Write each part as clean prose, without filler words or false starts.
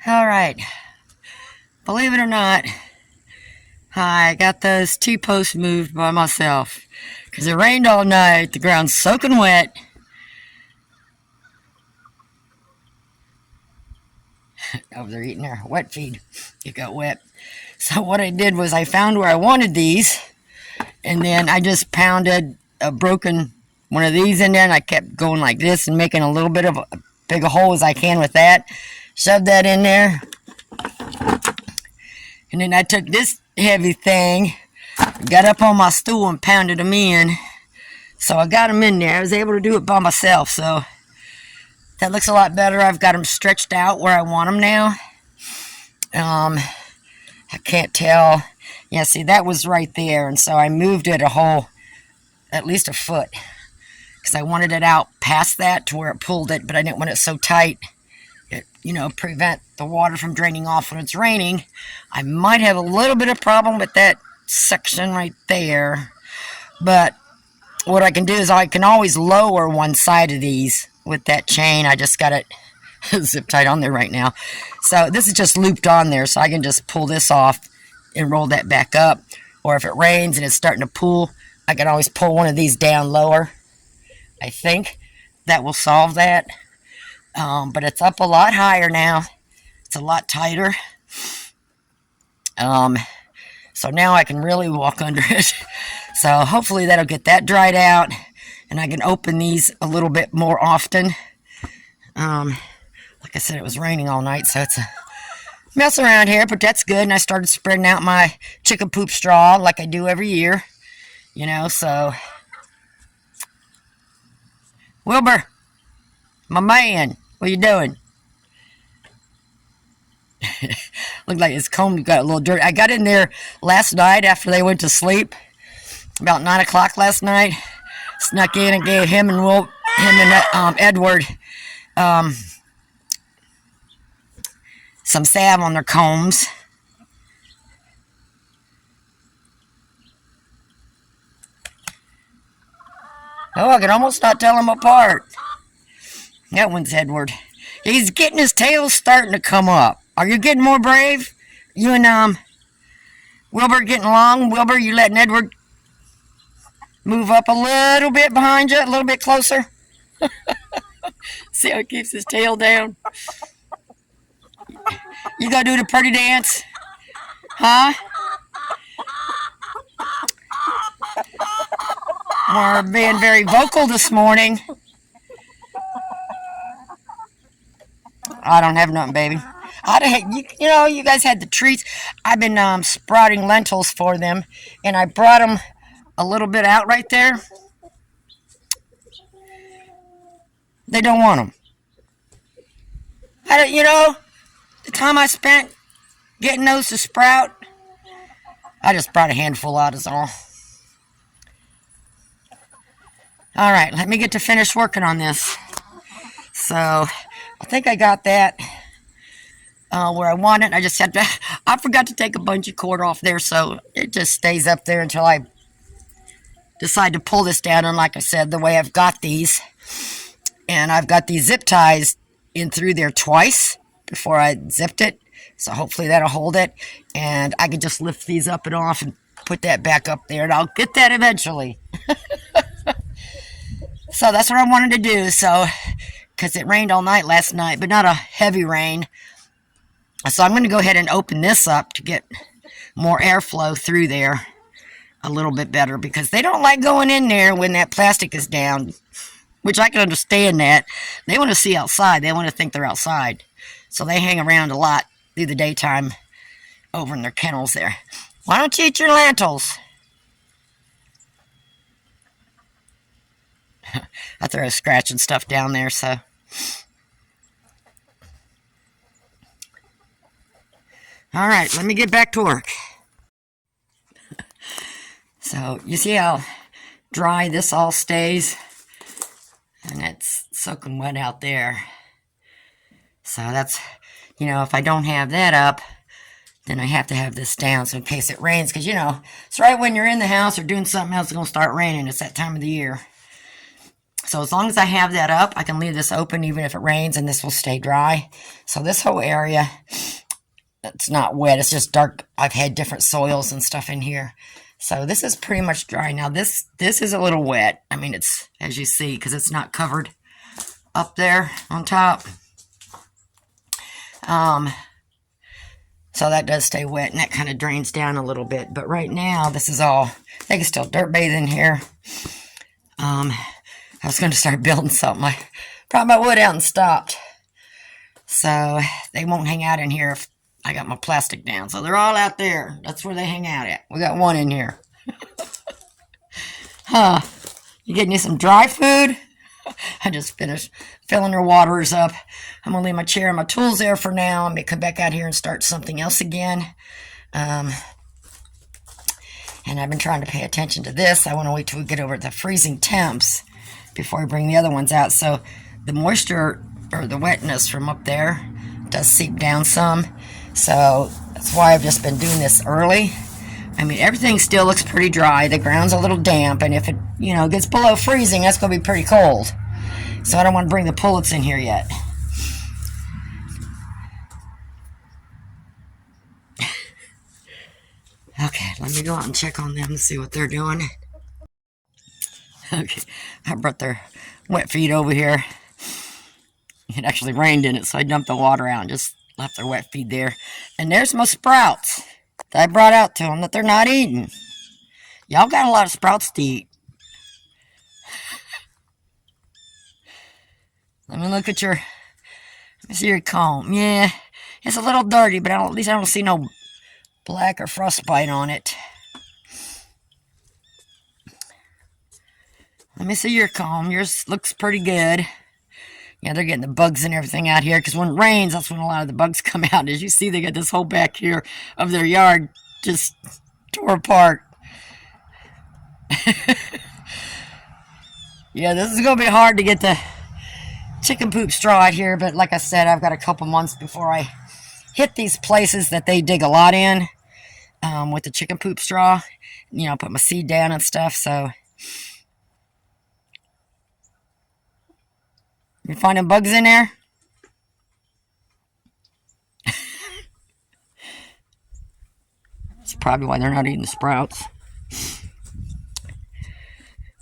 All right. Believe it or not, I got those T-posts moved by myself. Because it rained all night, the ground's soaking wet. Over there eating their wet feed. It got wet. So what I did was I found where I wanted these, and then I just pounded a broken one of these in there, and I kept going like this and making a little bit of a big a hole as I can with that. Shoved that in there. And then I took this heavy thing, got up on my stool and pounded them in. So I got them in there. I was able to do it by myself, so that looks a lot better. I've got them stretched out where I want them now. I can't tell. Yeah, see, that was right there, and so I moved it at least a foot, because I wanted it out past that to where it pulled it, but I didn't want it so tight. Prevent the water from draining off when it's raining. I might have a little bit of problem with that section right there, but what I can do is I can always lower one side of these with that chain. I just got it zip tied on there right now. So this is just looped on there, so I can just pull this off and roll that back up. Or if it rains and it's starting to pool, I can always pull one of these down lower. I think that will solve that. But it's up a lot higher now. It's a lot tighter. So now I can really walk under it. So hopefully that'll get that dried out, and I can open these a little bit more often. Like I said, it was raining all night, so it's a mess around here, but that's good. And I started spreading out my chicken poop straw like I do every year. So Wilbur, my man, what you doing? Looked like his comb got a little dirty. I got in there last night after they went to sleep, about 9 o'clock last night. Snuck in and gave him and Edward some salve on their combs. Oh, I can almost not tell them apart. That one's Edward. He's getting his tail starting to come up. Are you getting more brave? You and Wilbur getting along? Wilbur, you letting Edward move up a little bit behind you, a little bit closer? See how he keeps his tail down? You gonna do the pretty dance? Huh? We're being very vocal this morning. I don't have nothing, baby. You guys had the treats. I've been sprouting lentils for them, and I brought them a little bit out right there. They don't want them. The time I spent getting those to sprout, I just brought a handful out is all. All right, let me get to finish working on this. So I think I got that where I want it. I forgot to take a bunch of cord off there, so it just stays up there until I decide to pull this down. And like I said, the way I've got these, and I've got these zip ties in through there twice before I zipped it, so hopefully that'll hold it, and I can just lift these up and off and put that back up there, and I'll get that eventually. So that's what I wanted to do. So because it rained all night last night, but not a heavy rain, so I'm going to go ahead and open this up to get more airflow through there a little bit better, because they don't like going in there when that plastic is down, which I can understand that. They want to see outside. They want to think they're outside. So they hang around a lot through the daytime over in their kennels there. Why don't you eat your lentils? I throw scratching stuff down there, so. All right, let me get back to work. So you see how dry this all stays? And it's soaking wet out there. So that's, if I don't have that up, then I have to have this down, so in case it rains, because, it's right when you're in the house or doing something else, it's going to start raining. It's that time of the year. So So as long as I have that up, I can leave this open even if it rains, and this will stay dry. So this whole area, it's not wet. It's just dark. I've had different soils and stuff in here. So this is pretty much dry. Now this is a little wet. I mean, it's, as you see, because it's not covered up there on top. So that does stay wet, and that kind of drains down a little bit. But right now, this is all, they can still dirt bathe in here. I was going to start building something. I brought my wood out and stopped. So they won't hang out in here if I got my plastic down. So they're all out there. That's where they hang out at. We got one in here. Huh. You getting you some dry food? I just finished filling her waters up. I'm going to leave my chair and my tools there for now. I may come back out here and start something else again. And I've been trying to pay attention to this. I want to wait till we get over the freezing temps before I bring the other ones out. So the moisture or the wetness from up there does seep down some. So that's why I've just been doing this early. I mean, everything still looks pretty dry. The ground's a little damp, and if it, gets below freezing, that's going to be pretty cold. So I don't want to bring the pullets in here yet. Okay, let me go out and check on them and see what they're doing. Okay, I brought their wet feet over here. It actually rained in it, so I dumped the water out and just left their wet feet there. And there's my sprouts that I brought out to them that they're not eating. Y'all got a lot of sprouts to eat. Let me look at let me see your comb. Yeah, it's a little dirty, but at least I don't see no black or frostbite on it. Let me see your comb. Yours looks pretty good. Yeah, they're getting the bugs and everything out here, because when it rains, that's when a lot of the bugs come out. As you see, they got this whole back here of their yard just tore apart. Yeah, this is going to be hard to get the chicken poop straw out here, but like I said, I've got a couple months before I hit these places that they dig a lot in with the chicken poop straw. Put my seed down and stuff, so... You finding bugs in there? That's probably why they're not eating the sprouts.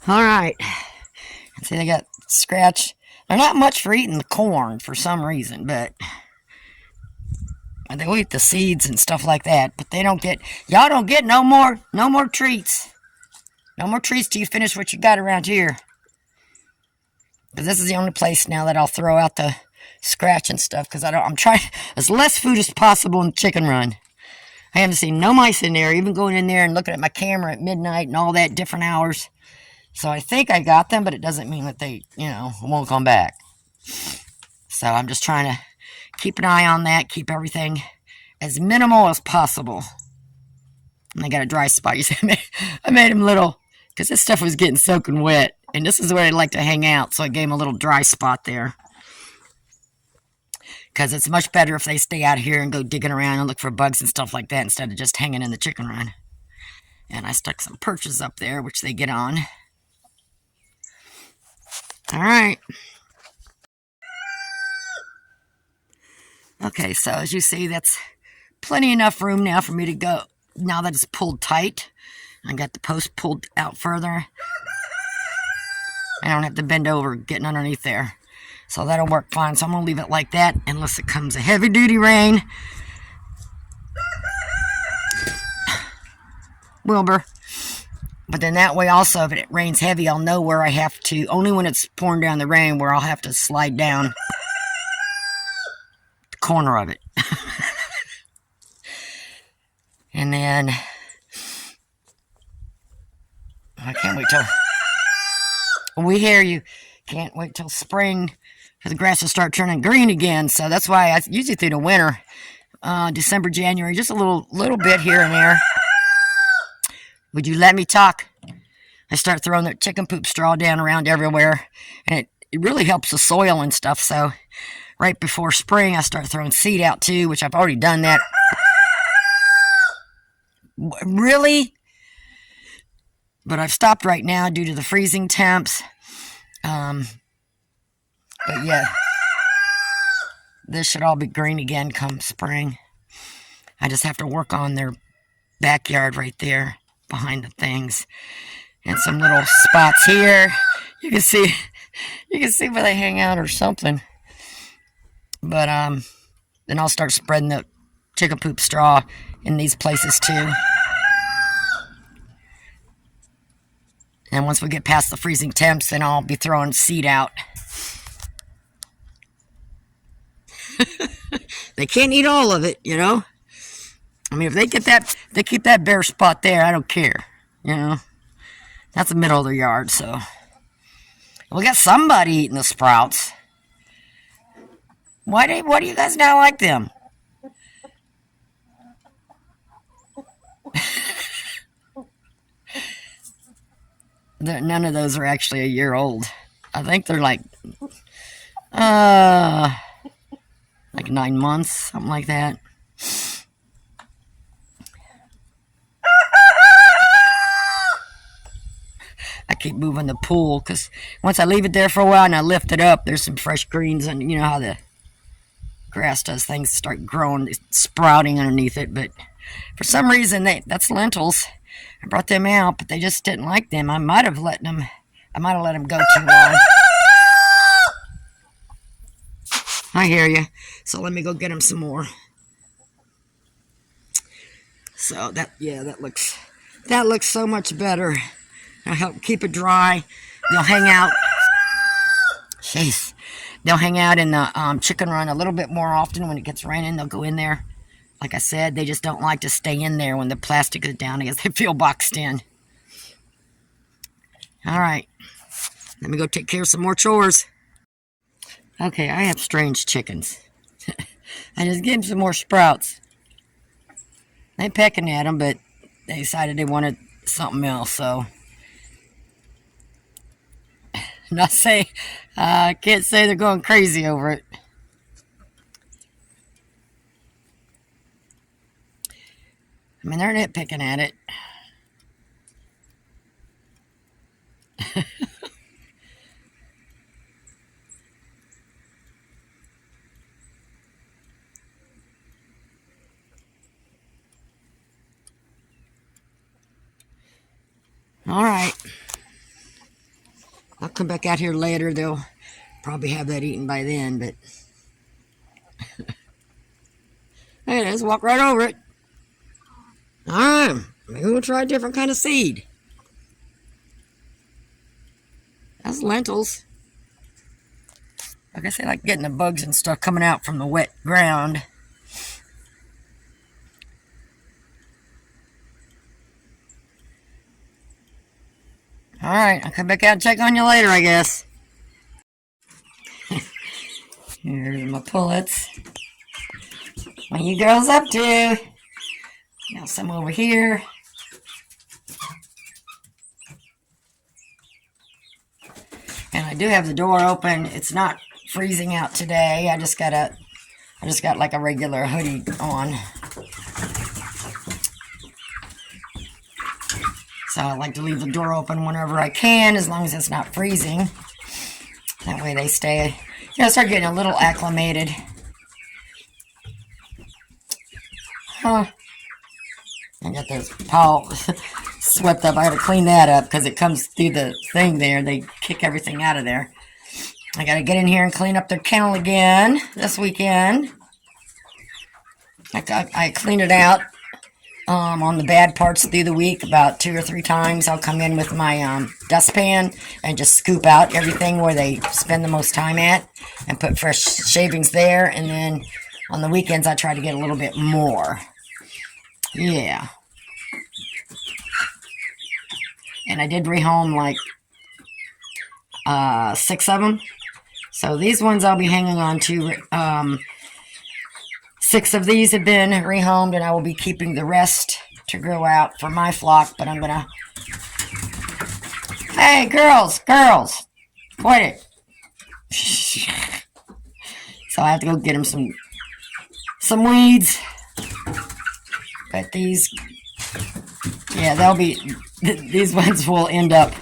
Alright. See, they got scratch. They're not much for eating the corn for some reason, but they'll eat the seeds and stuff like that. But they don't get, y'all don't get no more treats. No more treats till you finish what you got around here. But this is the only place now that I'll throw out the scratch and stuff, because I'm trying as less food as possible in the chicken run. I haven't seen no mice in there, even going in there and looking at my camera at midnight and all that, different hours. So I think I got them, but it doesn't mean that they, won't come back. So I'm just trying to keep an eye on that, keep everything as minimal as possible. And I got a dry spot. You see, I made them little, because this stuff was getting soaking wet. And this is where I like to hang out, so I gave them a little dry spot there. Because it's much better if they stay out here and go digging around and look for bugs and stuff like that, instead of just hanging in the chicken run. And I stuck some perches up there, which they get on. Alright. Okay, so as you see, that's plenty enough room now for me to go. Now that it's pulled tight, I got the post pulled out further. I don't have to bend over getting underneath there. So that'll work fine. So I'm going to leave it like that unless it comes a heavy-duty rain. Wilbur. But then that way also, if it rains heavy, I'll know where I have to, only when it's pouring down the rain, where I'll have to slide down the corner of it. And then, I can't wait till... We hear you. Can't wait till spring for the grass to start turning green again. So that's why I usually through the winter, December, January, just a little bit here and there. Would you let me talk? I start throwing that chicken poop straw down around everywhere, and it really helps the soil and stuff. So right before spring, I start throwing seed out too, which I've already done that. Really? But I've stopped right now due to the freezing temps. Um, but yeah, this should all be green again come spring. I just have to work on their backyard right there behind the things, and some little spots here. You can see where they hang out or something. But then I'll start spreading the chicken poop straw in these places too. And once we get past the freezing temps, then I'll be throwing seed out. They can't eat all of it, you know. I mean, if they keep that bare spot there, I don't care, you know. That's the middle of their yard, so we got somebody eating the sprouts. Why do you guys not like them? None of those are actually a year old. I think they're like 9 months, something like that. I keep moving the pool because once I leave it there for a while and I lift it up, there's some fresh greens, and you know how the grass does, things start growing, sprouting underneath it. But for some reason, that's lentils. I brought them out, but they just didn't like them. I might have let them go too long. I hear you. So let me go get them some more. So that looks so much better. I'll help keep it dry. They'll hang out. Jeez. They'll hang out in the chicken run a little bit more often when it gets raining. They'll go in there. Like I said, they just don't like to stay in there when the plastic is down because they feel boxed in. All right. Let me go take care of some more chores. Okay, I have strange chickens. I just gave them some more sprouts. They pecking at them, but they decided they wanted something else, so... I can't say they're going crazy over it. I mean, they're nitpicking at it. All right. I'll come back out here later. They'll probably have that eaten by then, but... Hey, let's walk right over it. All right. Maybe we'll try a different kind of seed. That's lentils. Like I say, like getting the bugs and stuff coming out from the wet ground. All right, I'll come back out and check on you later, I guess. Here's my pullets. What are you girls up to? Got some over here. And I do have the door open. It's not freezing out today. I just got like a regular hoodie on. So I like to leave the door open whenever I can, as long as it's not freezing. That way they stay, start getting a little acclimated. Huh. I got this paw swept up. I had to clean that up because it comes through the thing there. They kick everything out of there. I got to get in here and clean up their kennel again this weekend. I cleaned it out on the bad parts through the week about 2 or 3 times. I'll come in with my dustpan and just scoop out everything where they spend the most time at and put fresh shavings there. And then on the weekends, I try to get a little bit more. Yeah. And I did rehome like 6 of them. So these ones I'll be hanging on to. 6 of these have been rehomed, and I will be keeping the rest to grow out for my flock. But I'm gonna... Hey, girls! Quit it! So I have to go get them some weeds. But these... Yeah, these ones will end up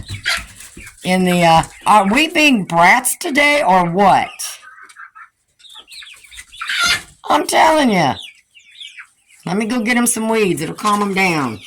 in the, are we being brats today or what? I'm telling you. Let me go get him some weeds. It'll calm him down.